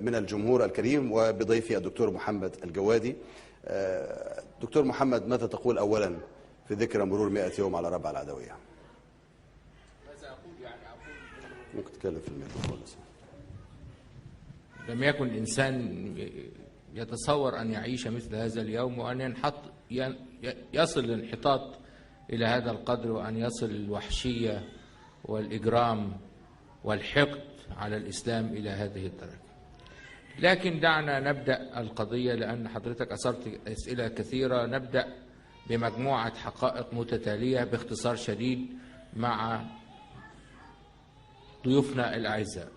من الجمهور الكريم وبضيفي الدكتور محمد الجوادي. دكتور محمد، ماذا تقول أولا في ذكرى مرور 100 يوم على ربع العدوية؟ ماذا أقول؟ أقول ممكن تتكلم في الميكروفون. لم يكن الإنسان يتصور أن يعيش مثل هذا اليوم، وأن يصل الانحطاط إلى هذا القدر، وأن يصل الوحشية والإجرام والحقد على الإسلام إلى هذه الدرجة. لكن دعنا نبدأ القضية، لأن حضرتك أثرت أسئلة كثيرة. نبدأ بمجموعة حقائق متتالية باختصار شديد مع ضيوفنا الأعزاء.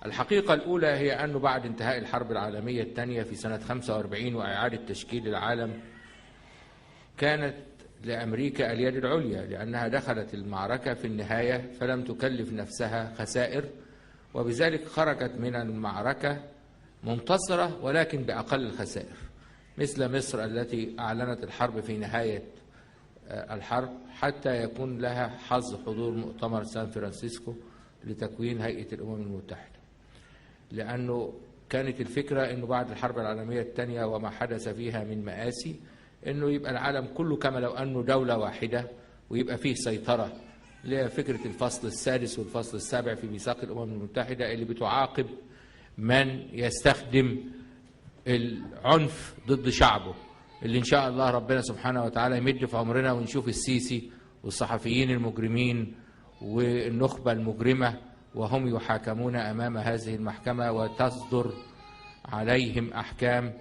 الحقيقة الأولى هي أنه بعد انتهاء الحرب العالمية الثانية في سنة 45 وإعادة تشكيل العالم، كانت لأمريكا اليد العليا، لأنها دخلت المعركة في النهاية فلم تكلف نفسها خسائر، وبذلك خرجت من المعركة منتصرة ولكن بأقل الخسائر، مثل مصر التي أعلنت الحرب في نهاية الحرب حتى يكون لها حظ حضور مؤتمر سان فرانسيسكو لتكوين هيئة الأمم المتحدة. لأنه كانت الفكرة أنه بعد الحرب العالمية الثانية وما حدث فيها من مآسي، أنه يبقى العالم كله كما لو أنه دولة واحدة، ويبقى فيه سيطرة لفكرة الفصل السادس والفصل السابع في ميثاق الأمم المتحدة اللي بتعاقب من يستخدم العنف ضد شعبه، اللي إن شاء الله ربنا سبحانه وتعالى يمد في عمرنا ونشوف السيسي والصحفيين المجرمين والنخبة المجرمة وهم يحاكمون أمام هذه المحكمة، وتصدر عليهم أحكام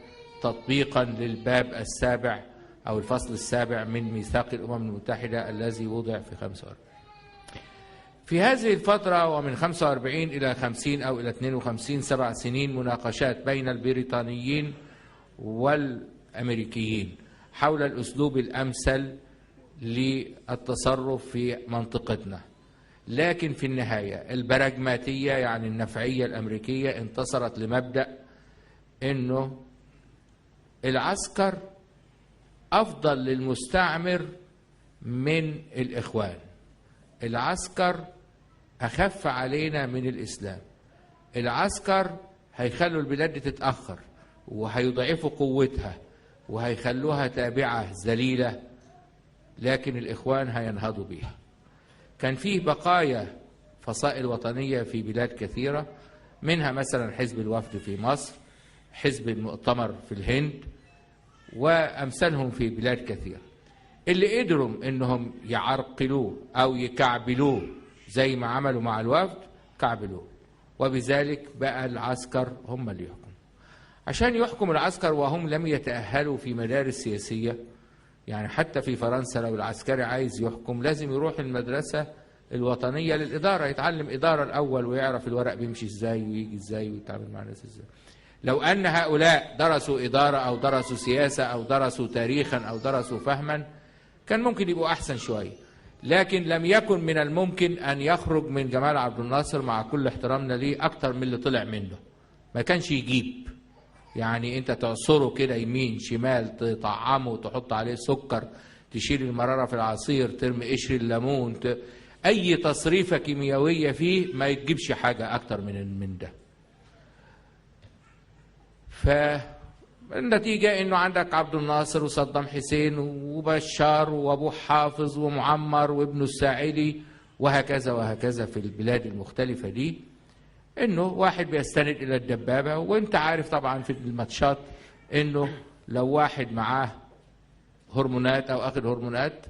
تطبيقا للباب السابع أو الفصل السابع من ميثاق الأمم المتحدة الذي وضع في 45. في هذه الفترة ومن 45 إلى 50 أو إلى 52 7 سنين مناقشات بين البريطانيين والأمريكيين حول الأسلوب الأمثل للتصرف في منطقتنا. لكن في النهاية البراجماتية يعني النفعية الأمريكية انتصرت لمبدأ أنه العسكر أفضل للمستعمر من الإخوان، العسكر أخف علينا من الإسلام، العسكر هيخلوا البلاد دي تتأخر وهيضعفوا قوتها وهيخلوها تابعة ذليلة، لكن الإخوان هينهضوا بيها. كان فيه بقايا فصائل وطنية في بلاد كثيرة، منها مثلا حزب الوفد في مصر، حزب المؤتمر في الهند، وأمثالهم في بلاد كثيرة، اللي قدروا إنهم يعرقلوه أو يكعبلوه زي ما عملوا مع الوفد، كعبلوه، وبذلك بقى العسكر هم اللي يحكموا. عشان يحكم العسكر وهم لم يتأهلوا في مدارس سياسية، يعني حتى في فرنسا لو العسكري عايز يحكم لازم يروح المدرسة الوطنية للإدارة، يتعلم إدارة الأول ويعرف الورق بيمشي إزاي ويجي إزاي ويتعامل مع الناس إزاي. لو أن هؤلاء درسوا إدارة أو درسوا سياسة أو درسوا تاريخا أو درسوا فهما كان ممكن يبقوا أحسن شوية، لكن لم يكن من الممكن أن يخرج من جمال عبد الناصر مع كل احترامنا ليه أكتر من اللي طلع منه. ما كانش يجيب، يعني أنت تعصره كده يمين شمال، تطعمه وتحط عليه سكر، تشيل المرارة في العصير، ترمي قشر الليمون، أي تصريفة كيميائية فيه ما يتجيبش حاجة أكتر من ده. فالنتيجة إنه عندك عبد الناصر وصدام حسين وبشار وأبو حافظ ومعمر وابن الساعدي وهكذا وهكذا في البلاد المختلفة دي، إنه واحد بيستند إلى الدبابة. وإنت عارف طبعا في الماتشات إنه لو واحد معاه هرمونات أو أخذ هرمونات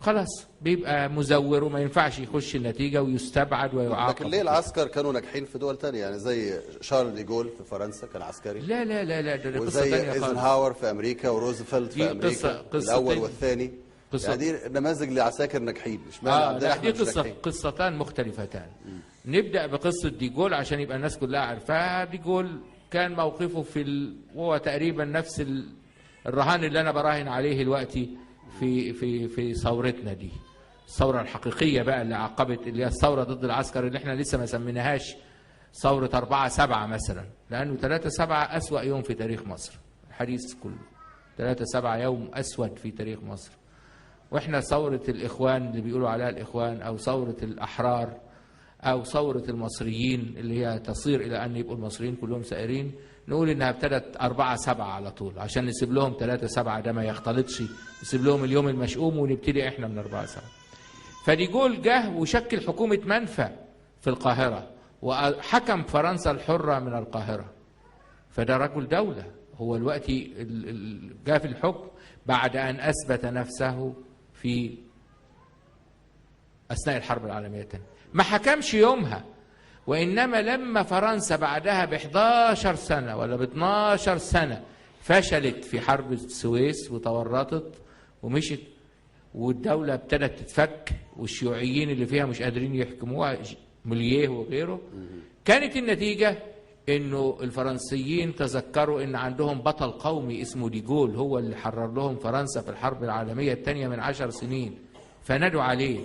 خلاص بيبقى مزور وما ينفعش يخش النتيجة ويستبعد ويعاقب. لكن ليه العسكر كانوا ناجحين في دول تانية؟ يعني زي شارل دي جول في فرنسا كان عسكري. لا لا لا لا، ده قصة تانية خالص. وزي ايزنهاور في أمريكا وروزفلت في أمريكا، قصة الأول والثاني. يعني دي نماذج لعساكر ناجحين، مش معنى عندنا احنا دي قصتان مختلفتان. نبدأ بقصة دي جول عشان يبقى الناس كلها عارفاها. دي جول كان موقفه وهو تقريبا نفس الرهان اللي أنا براهن عليه دلوقتي في ثورتنا دي، الثورة الحقيقية بقى اللي عقبت، اللي هي الثورة ضد العسكر اللي احنا لسه ما سميناهاش ثورة 4/7 مثلا، لأنه 3/7 أسوأ يوم في تاريخ مصر الحديث كله. 3/7 يوم أسود في تاريخ مصر. واحنا ثورة الإخوان اللي بيقولوا عليها الإخوان أو ثورة الأحرار أو ثورة المصريين اللي هي تصير إلى أن يبقوا المصريين كلهم سائرين، نقول إنها ابتدت 4/7 على طول، عشان نسيب لهم 3/7 ده ما يختلطش، نسيب لهم اليوم المشؤوم ونبتدي إحنا من 4/7. فدي جول جه وشكل حكومة منفى في القاهرة، وحكم فرنسا الحرة من القاهرة. فده رجل دولة، هو الوقت جاء في الحكم بعد أن أثبت نفسه في أثناء الحرب العالمية الثانية. ما حكمش يومها، وإنما لما فرنسا بعدها ب11 سنة ولا ب12 سنة فشلت في حرب السويس وتورطت ومشت، والدولة ابتدت تتفك، والشيوعيين اللي فيها مش قادرين يحكموها، موليه وغيره، كانت النتيجة انه الفرنسيين تذكروا ان عندهم بطل قومي اسمه دي جول، هو اللي حرر لهم فرنسا في الحرب العالمية الثانية من 10 سنين، فندوا عليه.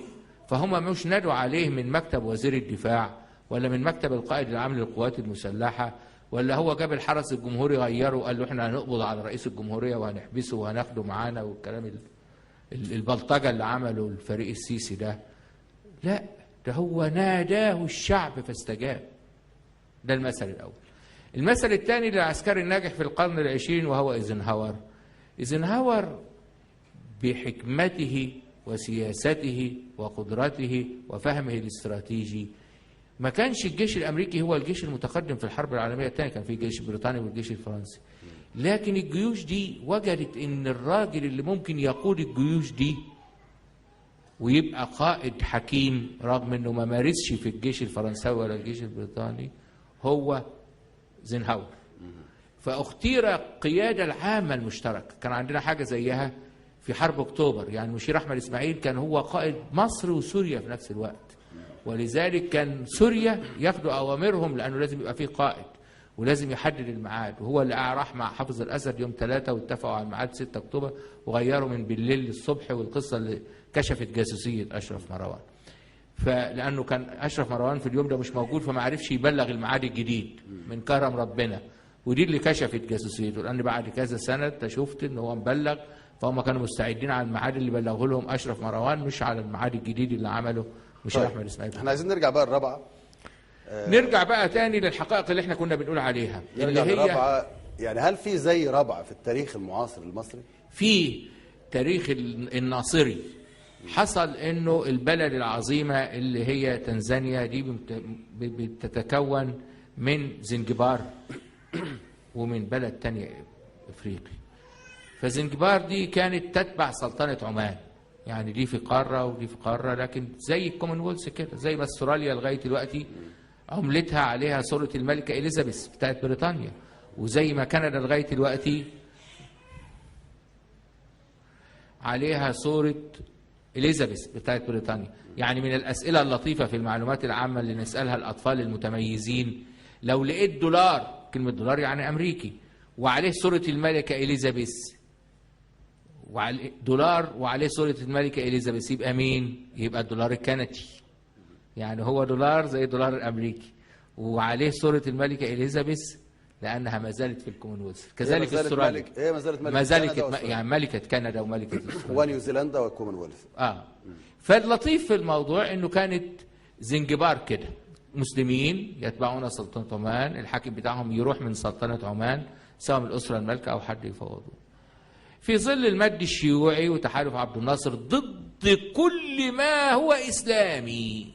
فهم مش ندوا عليه من مكتب وزير الدفاع ولا من مكتب القائد العام للقوات المسلحة، ولا هو جاب الحرس الجمهوري غيره وقال له احنا هنقبض على رئيس الجمهورية وهنحبسه وهناخده معانا، والكلام البلطجة اللي عمله الفريق السيسي ده. لا، ده هو ناداه الشعب فاستجاب. ده المثل الأول. المثل الثاني للعسكري الناجح في القرن العشرين وهو إيزنهاور. إيزنهاور بحكمته وسياسته وقدرته وفهمه الاستراتيجي ما كانش الجيش الأمريكي هو الجيش المتقدم في الحرب العالمية الثانية، كان في الجيش البريطاني والجيش الفرنسي، لكن الجيوش دي وجدت إن الراجل اللي ممكن يقود الجيوش دي ويبقى قائد حكيم رغم إنه ما مارسش في الجيش الفرنساوي ولا الجيش البريطاني هو إيزنهاور. فاختير القيادة العامة المشتركة. كان عندنا حاجة زيها في حرب أكتوبر، يعني المشير أحمد إسماعيل كان هو قائد مصر وسوريا في نفس الوقت، ولذلك كان سوريا ياخدوا أوامرهم لأنه لازم يبقى فيه قائد ولازم يحدد الميعاد، وهو اللي راح مع حافظ الأسد يوم 3 واتفقوا على الميعاد 6 أكتوبر وغيروا من بالليل للصبح، والقصة اللي كشفت جاسوسية أشرف مروان. فلأنه كان أشرف مروان في اليوم ده مش موجود، فما عرفش يبلغ الميعاد الجديد من كرم ربنا، ودي اللي كشفت جاسوسيته، لأن بعد كذا سنة شفت إن هو مبلغ، فهم كانوا مستعدين على الميعاد اللي بلغه لهم أشرف مروان مش على الميعاد الجديد اللي عمله مش أحمد إسماعيل. احنا عايزين نرجع بقى الرابعة، نرجع بقى تاني للحقائق اللي احنا كنا بنقول عليها نرجع اللي هي للرابعة. يعني هل في زي رابعة في التاريخ المعاصر المصري؟ في تاريخ الناصري حصل انه البلد العظيمة اللي هي تنزانيا دي بتتكون من زنجبار ومن بلد تانية افريقي. فزنجبار دي كانت تتبع سلطنة عمان، يعني دي في قارة ودي في قارة، لكن زي الكومنولث كده، زي ما استراليا لغاية دلوقتي عملتها عليها صورة الملكة إليزابيث بتاعت بريطانيا، وزي ما كندا لغاية دلوقتي عليها صورة إليزابيث بتاعت بريطانيا. يعني من الأسئلة اللطيفة في المعلومات العامة اللي نسألها الأطفال المتميزين، لو لقيت دولار، كلمة دولار يعني أمريكي، وعليه صورة الملكة إليزابيث، دولار وعليه صورة الملكة إليزابيث، يبقى مين؟ يبقى الدولار الكندي. يعني هو دولار زي الدولار الأمريكي وعليه صورة الملكة إليزابيث لأنها ما زالت في الكومنولث. كذلك استراليا ما زالت يعني ملكة كندا وملكة استراليا ونيوزيلندا والكومنولث. فاللطيف في الموضوع إنه كانت زنجبار كده، مسلمين يتبعون سلطنة عمان، الحاكم بتاعهم يروح من سلطنة عمان سواء من الأسرة المالكة أو حد يفوضه. في ظل المد الشيوعي وتحالف عبد الناصر ضد كل ما هو إسلامي،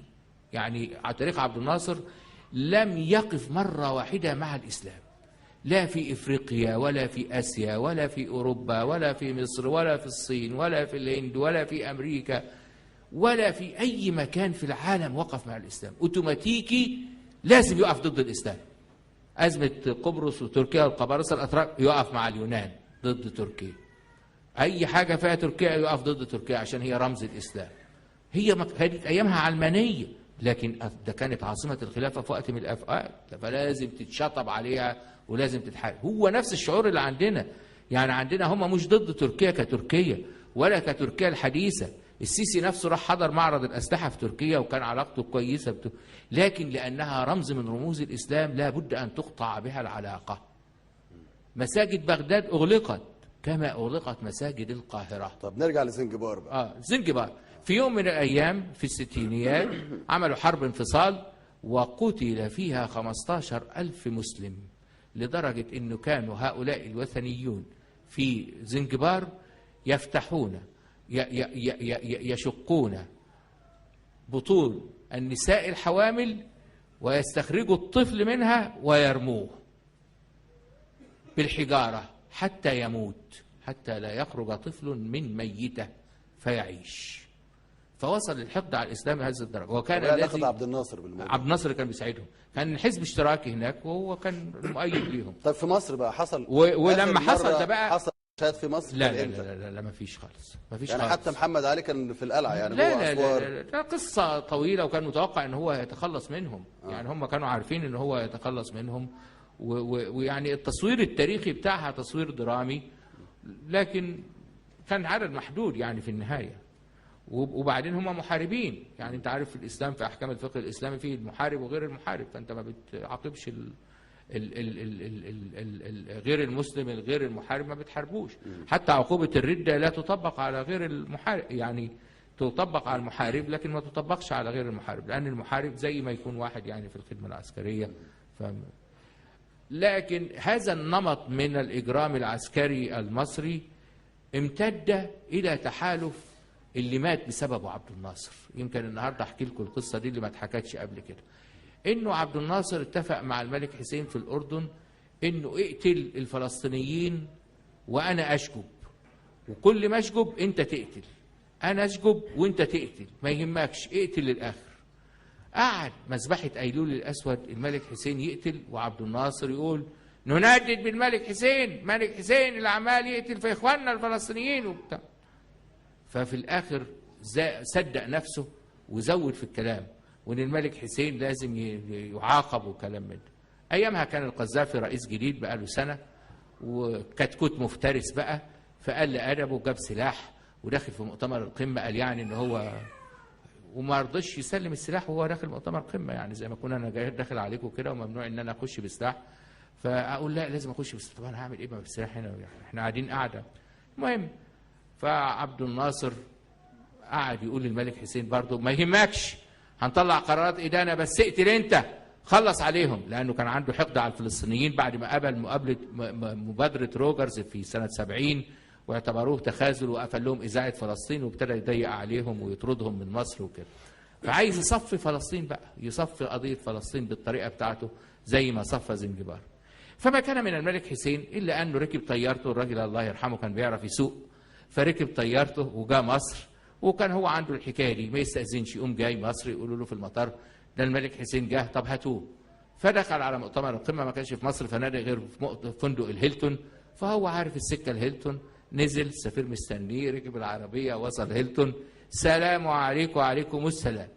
يعني على تاريخ عبد الناصر لم يقف مرة واحدة مع الإسلام، لا في إفريقيا ولا في آسيا ولا في أوروبا ولا في مصر ولا في الصين ولا في الهند ولا في أمريكا ولا في أي مكان في العالم وقف مع الإسلام. أوتوماتيكي لازم يقف ضد الإسلام. أزمة قبرص وتركيا والقبارصة الأتراك يقف مع اليونان ضد تركيا، أي حاجة فيها تركيا يقف ضد تركيا عشان هي رمز الإسلام. هي كانت أيامها علمانية، لكن ده كانت عاصمة الخلافة في وقت من الأوقات، فلازم تتشطب عليها ولازم تتحارب. هو نفس الشعور اللي عندنا، يعني عندنا هم مش ضد تركيا كتركيا ولا كتركيا الحديثة. السيسي نفسه راح حضر معرض الأسلحة في تركيا وكان علاقته كويسة لكن لأنها رمز من رموز الإسلام لا بد أن تقطع بها العلاقة. مساجد بغداد أغلقت كما أغلقت مساجد القاهرة. طب نرجع لزنجبار بقى. زنجبار في يوم من الأيام في الستينيات عملوا حرب انفصال وقتل فيها 15,000 مسلم، لدرجة أنه كانوا هؤلاء الوثنيون في زنجبار يفتحون يشقون بطون النساء الحوامل ويستخرجوا الطفل منها ويرموه بالحجارة حتى يموت، حتى لا يخرج طفل من ميته فيعيش. فوصل الحقد على الإسلام لهذه الدرجة. وكان الذي عبد الناصر بالموضوع. عبد الناصر كان بيساعدهم، كان حزب اشتراكي هناك وهو كان مؤيد ليهم. طيب في مصر بقى حصل ولما حصل ده بقى حصل مشاهد في مصر؟ لا لا لا لا, لا ما فيش خالص، ما فيش يعني خالص. حتى محمد علي كان في القلعة يعني لا هو لا, أسوار. لا, لا, لا قصة طويلة، وكان متوقع ان هو يتخلص منهم. يعني هم كانوا عارفين ان هو يتخلص منهم، ويعني التصوير التاريخي بتاعها تصوير درامي، لكن كان عدد محدود يعني في النهاية. وبعدين هم محاربين، يعني انت عارف في الاسلام في احكام الفقه الاسلامي فيه المحارب وغير المحارب، فانت ما بتعاقبش غير المسلم الغير المحارب، ما بتحاربوش. حتى عقوبة الردة لا تطبق على غير المحارب، يعني تطبق على المحارب لكن ما تطبقش على غير المحارب، لأن المحارب زي ما يكون واحد يعني في الخدمة العسكرية. لكن هذا النمط من الإجرام العسكري المصري امتد إلى تحالف اللي مات بسببه عبد الناصر. يمكن النهارده احكي لكم القصه دي اللي ما اتحكتش قبل كده. انه عبد الناصر اتفق مع الملك حسين في الاردن انه اقتل الفلسطينيين وانا اشجب، وكل ما اشجب انت تقتل، انا اشجب وانت تقتل، ما يهمكش، اقتل للاخر. قعد مذبحه ايلول الاسود الملك حسين يقتل، وعبد الناصر يقول نندد بالملك حسين، ملك حسين اللي عمال يقتل في اخواننا الفلسطينيين وبتاع. ففي الآخر صدق نفسه وزود في الكلام، وإن الملك حسين لازم يعاقب وكلام من ده. أيامها كان القذافي رئيس جديد بقى له سنة، وكتكوت مفترس بقى، فقال لأدبه جاب سلاح وداخل في مؤتمر القمة، قال يعني إن هو، وما رضيش يسلم السلاح وهو داخل مؤتمر قمة، يعني زي ما كنا أنا جاي داخل عليكم كده وممنوع إن أنا أخش بسلاح. فأقول لا لازم أخش بسلاح، طب أنا هعمل إيه بالسلاح هنا؟ إحنا قاعدين قاعدة. المهم فعبد الناصر قعد يقول للملك حسين برضه ما يهمكش، هنطلع قرارات إدانة بس اقتل أنت، خلص عليهم، لأنه كان عنده حقد على الفلسطينيين بعد ما قبل مبادرة روجرز في سنة 70، واعتبروه تخاذل وقفل لهم إذاعة فلسطين وابتدى يضيق عليهم ويطردهم من مصر وكده. فعايز يصفي فلسطين بقى، يصفي قضية فلسطين بالطريقة بتاعته زي ما صفى زنجبار. فما كان من الملك حسين إلا أنه ركب طيارته، الراجل الله يرحمه كان بيعرف يسوق، فركب طيارته وجاء مصر، وكان هو عنده الحكايه دي، ما يستأذنش، يقوم جاي مصر يقولوا له في المطار ده الملك حسين جه، طب هاتوه. فدخل على مؤتمر القمه، ما كانش في مصر فنادق غير في فندق الهيلتون، فهو عارف السكه الهيلتون، نزل السفير مستنيه، ركب العربيه وصل هيلتون، سلام عليكم وعليكم السلام.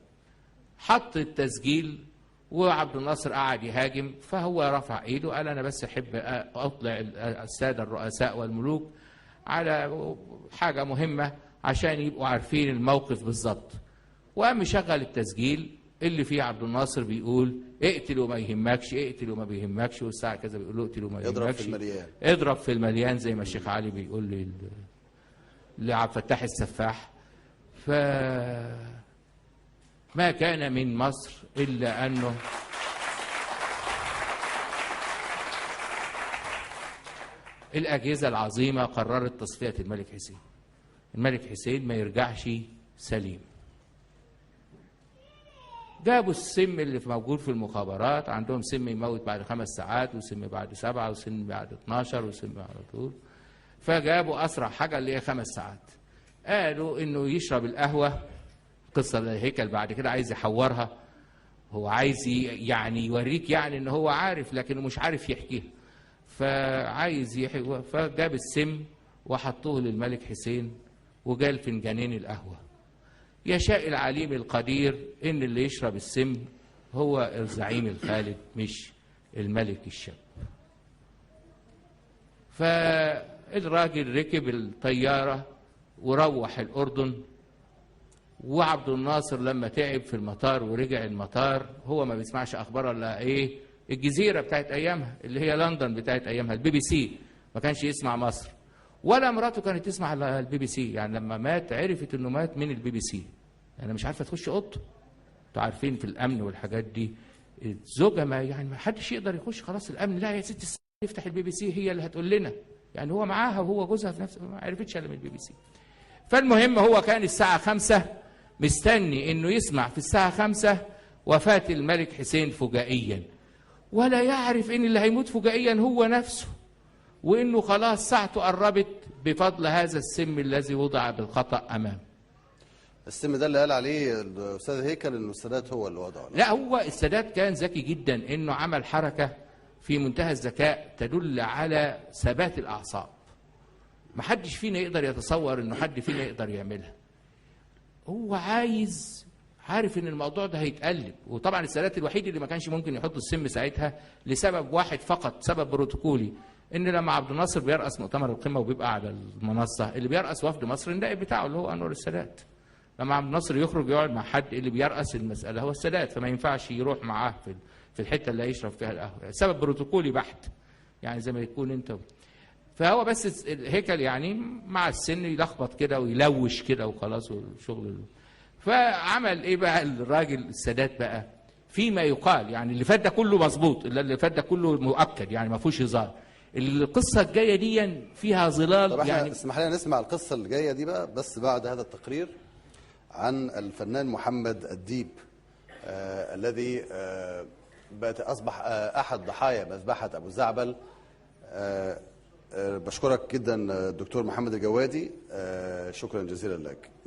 حط التسجيل وعبد الناصر قعد يهاجم، فهو رفع ايده قال انا بس احب اطلع الساده الرؤساء والملوك على حاجة مهمة عشان يبقوا عارفين الموقف بالظبط. وقام مشغل التسجيل اللي فيه عبد الناصر بيقول اقتل وما يهمكش، اقتل وما بيهمكش، والساعة كذا بيقول له اقتل وما يهمكش، اضرب في المليان، اضرب في المليان زي ما الشيخ علي بيقول لعبد الفتاح السفاح. فما كان من مصر إلا أنه الأجهزة العظيمة قررت تصفية الملك حسين. الملك حسين ما يرجعش سليم. جابوا السم اللي موجود في المخابرات، عندهم سم يموت بعد 5 ساعات، وسم بعد 7، وسم بعد 12، وسم على طول. فجابوا أسرع حاجة اللي هي 5 ساعات. قالوا إنه يشرب القهوة، قصة الهيكل بعد كده عايز يحورها، هو عايز يعني يوريك يعني إن هو عارف لكنه مش عارف يحكيها. فعايز يحكي، فجاب السم وحطوه للملك حسين وجال فنجانين القهوة. يشاء العليم القدير إن اللي يشرب السم هو الزعيم الخالد مش الملك الشاب. فالراجل ركب الطيارة وروح الأردن، وعبد الناصر لما تعب في المطار ورجع المطار، هو ما بيسمعش أخبار ولا إيه، الجزيرة بتاعت أيامها اللي هي لندن بتاعت أيامها، BBC، ما كانش يسمع مصر، ولا مراته كانت تسمع BBC. يعني لما مات عرفت إنه مات من BBC، يعني مش عارفة تخش أوضته. أنتوا عارفين في الأمن والحاجات دي الزوجه ما حدش يقدر يخش، خلاص الامن لا يا ست الساعه نفتح البي بي سي هي اللي هتقول لنا، يعني هو معاها وهو جوزها في نفس، ما عرفتش الا من البي بي سي. فالمهم هو كان الساعه 5 مستني انه يسمع في الساعه 5 وفاه الملك حسين فجائيا، ولا يعرف ان اللي هيموت فجائيا هو نفسه، وانه خلاص ساعته قربت بفضل هذا السم الذي وضع بالخطأ امامه. السم ده اللي قال عليه الاستاذ هيكل انه السادات هو اللي وضعه. لا، هو السادات كان ذكي جدا انه عمل حركه في منتهى الذكاء تدل على ثبات الاعصاب. ما حدش فينا يقدر يتصور انه حد فينا يقدر يعملها. هو عارف ان الموضوع ده هيتقلب، وطبعا السادات الوحيد اللي ما كانش ممكن يحط السم ساعتها لسبب واحد فقط، سبب بروتوكولي، ان لما عبد الناصر بيرأس مؤتمر القمه وبيبقى على المنصه، اللي بيرأس وفد مصر النائب بتاعه اللي هو انور السادات. لما عبد الناصر يخرج يقعد مع حد، اللي بيرأس المساله هو السادات، فما ينفعش يروح معاه في الحته اللي هيشرب فيها القهوه، سبب بروتوكولي بحت، يعني زي ما يكون انت. فهو بس هيكل يعني مع السن يلخبط كده ويلوش كده وخلاص وشغل. فعمل ايه بقى الراجل السادات بقى فيما يقال، يعني اللي فات ده كله مظبوط، اللي فات ده كله مؤكد، يعني ما فيهوش هزار. القصه الجايه دي فيها ظلال. طب احنا يعني اسمح لنا نسمع القصه اللي جايه دي بقى، بس بعد هذا التقرير عن الفنان محمد الديب الذي اصبح احد ضحايا مذبحه ابو زعبل. بشكرك جدا الدكتور محمد الجوادي، شكرا جزيلا لك.